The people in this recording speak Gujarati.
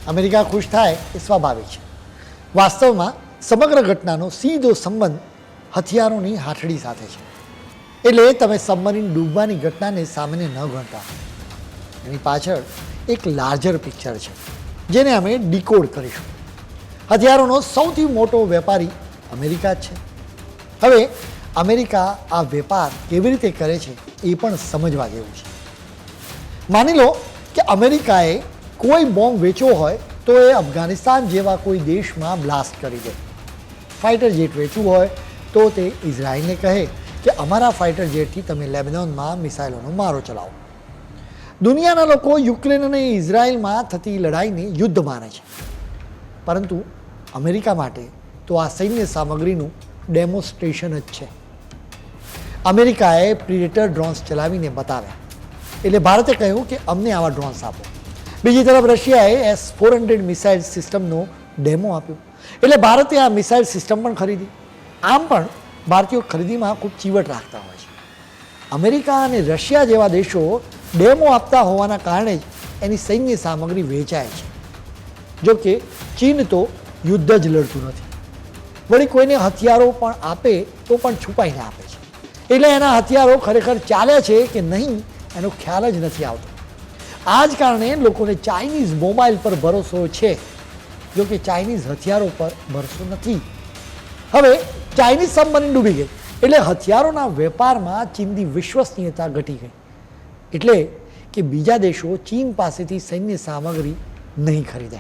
અમેરિકા ખુશ થાય એ સ્વાભાવિક છે. વાસ્તવમાં સમગ્ર ઘટનાનો સીધો સંબંધ હથિયારોની હાથડી સાથે છે. એટલે તમે સબમરીન ડૂબવાની ઘટનાને સામાન્ય ન ગણતા. એની પાછળ એક લાર્જર પિક્ચર છે જેને અમે ડીકોડ કરીશું. હથિયારોનો સૌથી મોટો વેપારી અમેરિકા જ છે. હવે અમેરિકા આ વેપાર કેવી રીતે કરે છે એ પણ સમજવા જેવું છે. માની લો કે અમેરિકાએ કોઈ બોમ્બ વેચવો હોય તો એ અફઘાનિસ્તાન જેવા કોઈ દેશમાં બ્લાસ્ટ કરી દે. ફાઇટર જેટ વેચવું હોય તો તે ઇઝરાયલને કહે કે અમારા ફાઇટર જેટથી તમે લેબનોનમાં મિસાઇલોનો મારો ચલાવો. દુનિયાના લોકો યુક્રેન અને ઇઝરાયલમાં થતી લડાઈને યુદ્ધ માને છે, પરંતુ અમેરિકા માટે તો આ સૈન્ય સામગ્રીનું ડેમોન્સ્ટ્રેશન જ છે. અમેરિકાએ પ્રિડેટર ડ્રોન્સ ચલાવીને બતાવ્યા, એટલે ભારતે કહ્યું કે અમને આવા ડ્રોન્સ આપો. બીજી તરફ રશિયાએ S-400 મિસાઇલ સિસ્ટમનો ડેમો આપ્યો, એટલે ભારતે આ મિસાઇલ સિસ્ટમ પણ ખરીદી. આમ પણ ભારતીયો ખરીદીમાં ખૂબ ચીવટ રાખતા હોય છે. અમેરિકા અને રશિયા જેવા દેશો ડેમો આપતા હોવાના કારણે જ એની સૈન્ય સામગ્રી વેચાય છે. જો કે ચીન તો યુદ્ધ જ લડતું નથી, વળી કોઈને હથિયારો પણ આપે તો પણ છુપાઈને આપે છે. એટલે એના હથિયારો ખરેખર ચાલ્યા છે કે નહીં એનો ખ્યાલ જ નથી આવતો. આ જ કારણે લોકોને ચાઇનીઝ મોબાઈલ પર ભરોસો છે, જો કે ચાઇનીઝ હથિયારો પર ભરોસો નથી. હવે ચાઇનીઝ સબમરીન ડૂબી ગઈ એટલે હથિયારોના વેપારમાં ચીનની વિશ્વસનીયતા ઘટી ગઈ. એટલે કે બીજા દેશો ચીન પાસેથી સૈન્ય સામગ્રી નહીં ખરીદે.